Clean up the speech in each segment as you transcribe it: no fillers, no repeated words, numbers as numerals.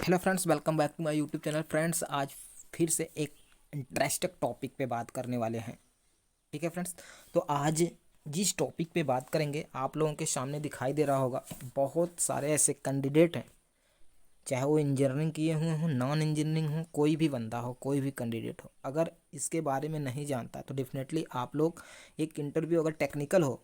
Hello friends, welcome back to my YouTube channel. Friends, आज फिर से एक इंटरेस्टिंग टॉपिक पे बात करने वाले हैं। ठीक है फ्रेंड्स, तो आज जिस टॉपिक पे बात करेंगे आप लोगों के सामने दिखाई दे रहा होगा, बहुत सारे ऐसे कैंडिडेट हैं, चाहे वो इंजीनियरिंग किए हुए हों, नॉन इंजीनियरिंग हो, कोई भी बंदा हो, कोई भी कैंडिडेट हो, अगर इसके बारे में नहीं जानता तो डेफिनेटली आप लोग एक इंटरव्यू अगर टेक्निकल हो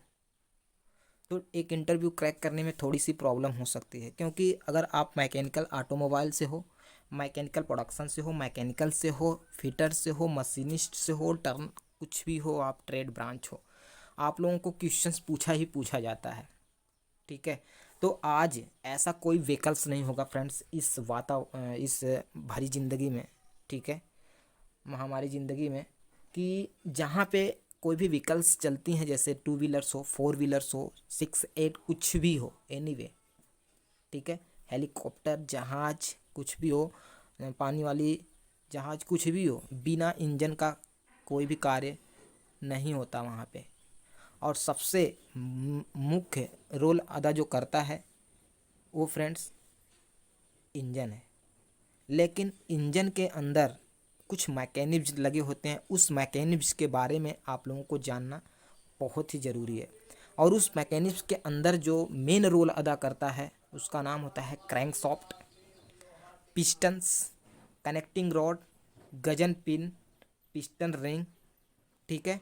तो एक इंटरव्यू क्रैक करने में थोड़ी सी प्रॉब्लम हो सकती है। क्योंकि अगर आप मैकेनिकल ऑटोमोबाइल से हो, मैकेनिकल प्रोडक्शन से हो, मैकेनिकल से हो, फिटर से हो, मशीनिस्ट से हो, टर्न कुछ भी हो, आप ट्रेड ब्रांच हो, आप लोगों को क्वेश्चंस पूछा ही पूछा जाता है। ठीक है, तो आज ऐसा कोई विकल्प नहीं होगा फ्रेंड्स इस भरी ज़िंदगी में। ठीक है, हमारी ज़िंदगी में कि जहाँ पे कोई भी व्हीकल्स चलती हैं, जैसे टू व्हीलर्स हो, फोर व्हीलर्स हो, सिक्स एट कुछ भी हो, एनीवे। ठीक है, हेलीकॉप्टर, जहाज कुछ भी हो, पानी वाली जहाज कुछ भी हो, बिना इंजन का कोई भी कार्य नहीं होता वहाँ पे। और सबसे मुख्य रोल अदा जो करता है वो फ्रेंड्स इंजन है। लेकिन इंजन के अंदर कुछ मैकेनिज्म लगे होते हैं, उस मैकेनिज्म के बारे में आप लोगों को जानना बहुत ही ज़रूरी है। और उस मैकेनिज्म के अंदर जो मेन रोल अदा करता है उसका नाम होता है crankshaft, pistons, connecting rod, Gajan pin, piston ring. ठीक है,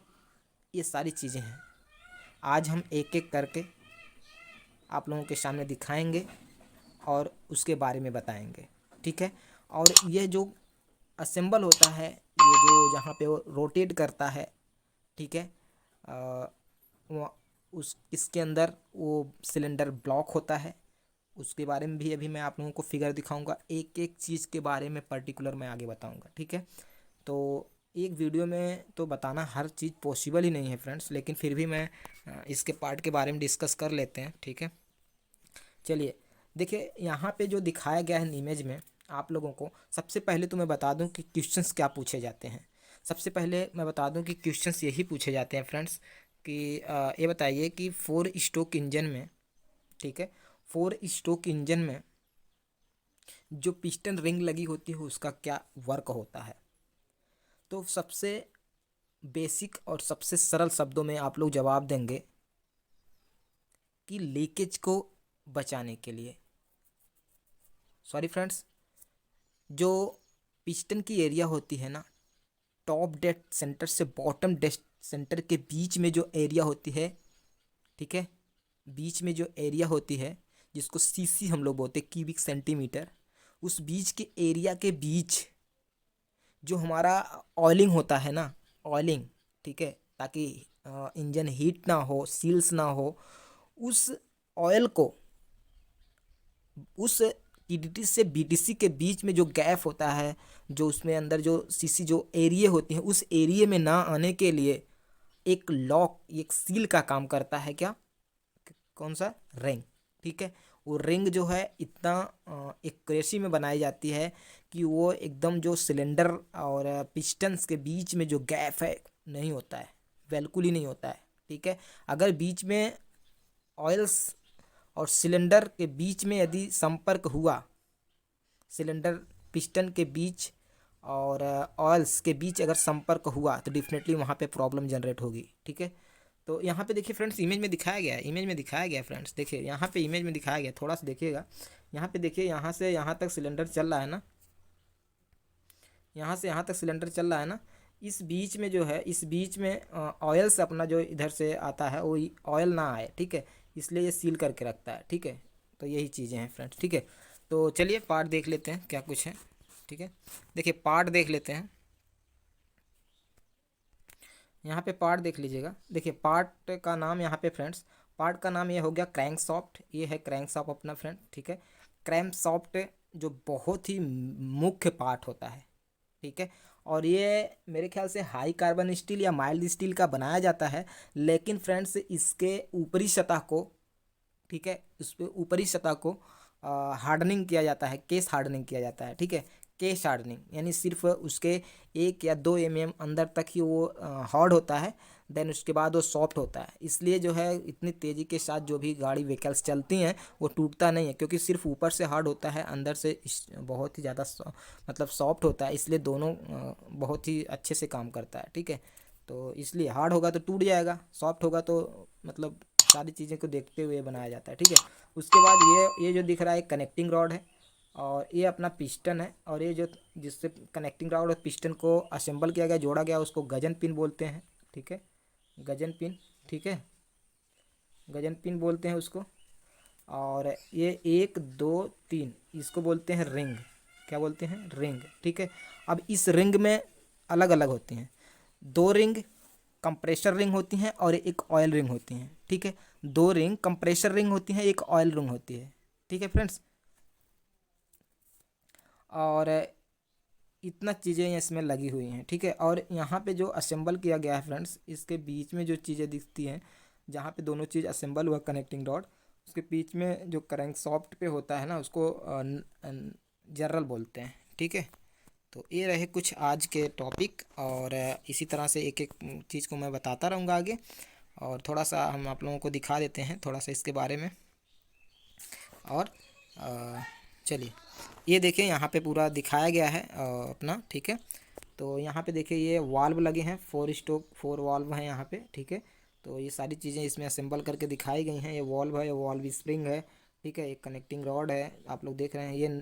ये सारी चीज़ें हैं। आज हम एक एक करके आप लोगों के सामने दिखाएंगे और उसके बारे में बताएंगे। ठीक है, और ये जो असेंबल होता है, ये जो जहाँ पे वो रोटेट करता है, ठीक है, अ, उस इसके अंदर वो सिलेंडर ब्लॉक होता है, उसके बारे में भी अभी मैं आप लोगों को फिगर दिखाऊंगा। एक एक चीज़ के बारे में पर्टिकुलर मैं आगे बताऊंगा। ठीक है, तो एक वीडियो में तो बताना हर चीज़ पॉसिबल ही नहीं है फ्रेंड्स, लेकिन फिर भी मैं इसके पार्ट के बारे में डिस्कस कर लेते हैं। ठीक है, चलिए देखिए, यहाँ पे जो दिखाया गया है इमेज में आप लोगों को, सबसे पहले तो मैं बता दूं कि क्वेश्चंस क्या पूछे जाते हैं। सबसे पहले मैं बता दूं कि क्वेश्चंस यही पूछे जाते हैं फ्रेंड्स कि ये बताइए कि फोर स्ट्रोक इंजन में, ठीक है, फोर स्ट्रोक इंजन में जो पिस्टन रिंग लगी होती है उसका क्या वर्क होता है। तो सबसे बेसिक और सबसे सरल शब्दों में आप लोग जवाब देंगे कि लीकेज को बचाने के लिए, सॉरी फ्रेंड्स, जो पिस्टन की एरिया होती है ना, टॉप डेड सेंटर से बॉटम डेड सेंटर के बीच में जो एरिया होती है, ठीक है, बीच में जो एरिया होती है जिसको सीसी हम लोग बोलते हैं, क्यूबिक सेंटीमीटर, उस बीच के एरिया के बीच जो हमारा ऑयलिंग होता है ना, ऑयलिंग, ठीक है, ताकि इंजन हीट ना हो, सील्स ना हो, उस ऑयल को उस टीडीटी से बीटीसी के बीच में जो गैप होता है, जो उसमें अंदर जो सीसी जो एरिया होती हैं, उस एरिया में ना आने के लिए एक लॉक, एक सील का काम करता है। क्या? कौन सा? रिंग। ठीक है, वो रिंग जो है इतना एक्यूरेसी में बनाई जाती है कि वो एकदम जो सिलेंडर और पिस्टन्स के बीच में जो गैप है नहीं होता है, बिल्कुल ही नहीं होता है। ठीक है, अगर बीच में ऑयल्स और सिलेंडर के बीच में यदि संपर्क हुआ, सिलेंडर पिस्टन के बीच और ऑयल्स के बीच अगर संपर्क हुआ तो डेफिनेटली वहाँ पे प्रॉब्लम जनरेट होगी। ठीक है, तो यहाँ पे देखिए फ्रेंड्स, इमेज में दिखाया गया है, इमेज में दिखाया गया है फ्रेंड्स, देखिए यहाँ पे इमेज में दिखाया गया, थोड़ा सा देखिएगा। यहाँ पे देखिए, यहाँ से यहाँ तक सिलेंडर चल रहा है ना, यहाँ से यहाँ तक सिलेंडर चल रहा है ना, इस बीच में जो है, इस बीच में ऑयल से अपना जो इधर से आता है वो ऑयल ना आए। ठीक है, इसलिए ये सील करके रखता है। ठीक है, तो यही चीज़ें हैं फ्रेंड्स। ठीक है, तो चलिए पार्ट देख लेते हैं क्या कुछ है। ठीक है, देखिए पार्ट देख लेते हैं, यहाँ पे पार्ट देख लीजिएगा। देखिए पार्ट का नाम यहाँ पे फ्रेंड्स, पार्ट का नाम ये हो गया क्रैंकशाफ्ट, ये है क्रैंकशाफ्ट अपना फ्रेंड। ठीक है, क्रैंकशाफ्ट जो बहुत ही मुख्य पार्ट होता है। ठीक है, और ये मेरे ख्याल से हाई कार्बन स्टील या माइल्ड स्टील का बनाया जाता है, लेकिन फ्रेंड्स इसके ऊपरी सतह को, ठीक है, उस पर ऊपरी सतह को हार्डनिंग किया जाता है, केस हार्डनिंग किया जाता है। ठीक है, केस हार्डनिंग यानी सिर्फ उसके 1 या 2 mm अंदर तक ही वो हार्ड होता है, देन उसके बाद वो सॉफ्ट होता है, इसलिए जो है इतनी तेज़ी के साथ जो भी गाड़ी व्हीकल्स चलती हैं वो टूटता नहीं है, क्योंकि सिर्फ ऊपर से हार्ड होता है, अंदर से बहुत ही ज़्यादा मतलब सॉफ्ट होता है, इसलिए दोनों बहुत ही अच्छे से काम करता है। ठीक है, तो इसलिए हार्ड होगा तो टूट जाएगा, सॉफ्ट होगा तो मतलब सारी चीज़ें को देखते हुए बनाया जाता है। ठीक है, उसके बाद ये जो दिख रहा है कनेक्टिंग रॉड है, और ये अपना पिस्टन है, और ये जो जिससे कनेक्टिंग रॉड और पिस्टन को असेंबल किया गया, जोड़ा गया, उसको गजन पिन बोलते हैं। ठीक है, गजन पिन। ठीक है, गजन पिन बोलते हैं उसको। और ये 1 2 3 इसको बोलते हैं रिंग। क्या बोलते हैं? रिंग। ठीक है, अब इस रिंग में अलग अलग होती हैं, 2 रिंग कंप्रेशर रिंग होती हैं और एक ऑयल रिंग होती हैं। ठीक है, 2 रिंग कंप्रेशर रिंग होती हैं, एक ऑयल रिंग होती है। ठीक है फ्रेंड्स, और इतना चीज़ें इसमें लगी हुई हैं। ठीक है, और यहाँ पे जो असेंबल किया गया है फ्रेंड्स, इसके बीच में जो चीज़ें दिखती हैं, जहाँ पे दोनों चीज़ असेंबल हुआ कनेक्टिंग रॉड, उसके बीच में जो क्रैंक सॉफ्ट पे होता है ना, उसको जर्रल बोलते हैं। ठीक है, तो ये रहे कुछ आज के टॉपिक, और इसी तरह से एक एक चीज़ को मैं बताता रहूँगा आगे, और थोड़ा सा हम आप लोगों को दिखा देते हैं थोड़ा सा इसके बारे में। और चलिए, ये देखिए यहाँ पे पूरा दिखाया गया है अपना। ठीक है, तो यहाँ पे देखिए ये वाल्व लगे हैं, 4 वाल्व हैं यहाँ पे। ठीक है, तो ये सारी चीज़ें इसमें असेंबल करके दिखाई गई हैं। ये वाल्व है, ये वाल्व स्प्रिंग है। ठीक है, एक कनेक्टिंग रॉड है, आप लोग देख रहे हैं, ये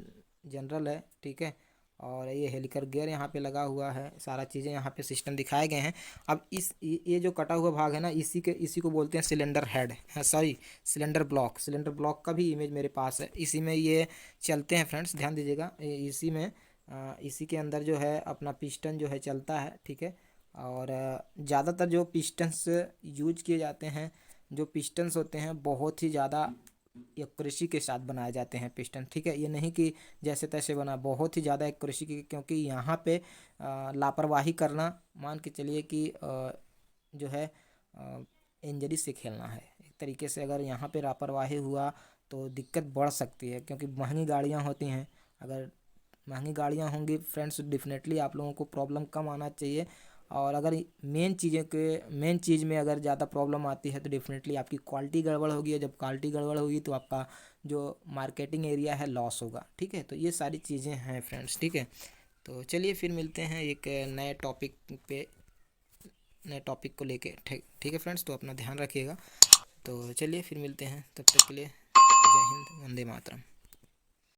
जनरल है। ठीक है, और ये हेलिकर गियर यहाँ पे लगा हुआ है, सारा चीज़ें यहाँ पे सिस्टम दिखाए गए हैं। अब ये जो कटा हुआ भाग है ना, इसी को बोलते हैं सिलेंडर हेड, हाँ sorry, cylinder block. Cylinder block का भी इमेज मेरे पास है, इसी में ये चलते हैं फ्रेंड्स, ध्यान दीजिएगा। इसी में इसी के अंदर जो है अपना पिस्टन जो है चलता है। ठीक है, और ज़्यादातर जो पिस्टन्स यूज किए जाते हैं, जो पिस्टन्स होते हैं बहुत ही ज़्यादा एक्यूरेसी के साथ बनाए जाते हैं पिस्टन। ठीक है, ये नहीं कि जैसे तैसे बना, बहुत ही ज़्यादा एक्यूरेसी की, क्योंकि यहाँ पे लापरवाही करना, मान के चलिए कि जो है इंजरी से खेलना है एक तरीके से। अगर यहाँ पे लापरवाही हुआ तो दिक्कत बढ़ सकती है, क्योंकि महंगी गाड़ियाँ होती हैं। अगर महंगी गाड़ियाँ होंगी फ्रेंड्स, डेफिनेटली आप लोगों को प्रॉब्लम कम आना चाहिए। और अगर मेन चीज़ में अगर ज़्यादा प्रॉब्लम आती है तो डेफिनेटली आपकी क्वालिटी गड़बड़ होगी, और जब क्वालिटी गड़बड़ होगी तो आपका जो मार्केटिंग एरिया है लॉस होगा। ठीक है, तो ये सारी चीज़ें हैं फ्रेंड्स। ठीक है, तो चलिए फिर मिलते हैं एक नए टॉपिक पे, नए टॉपिक को लेके। ठीक है फ्रेंड्स, तो अपना ध्यान रखिएगा। तो चलिए फिर मिलते हैं, तब तक के लिए जय हिंद, वंदे मातरम।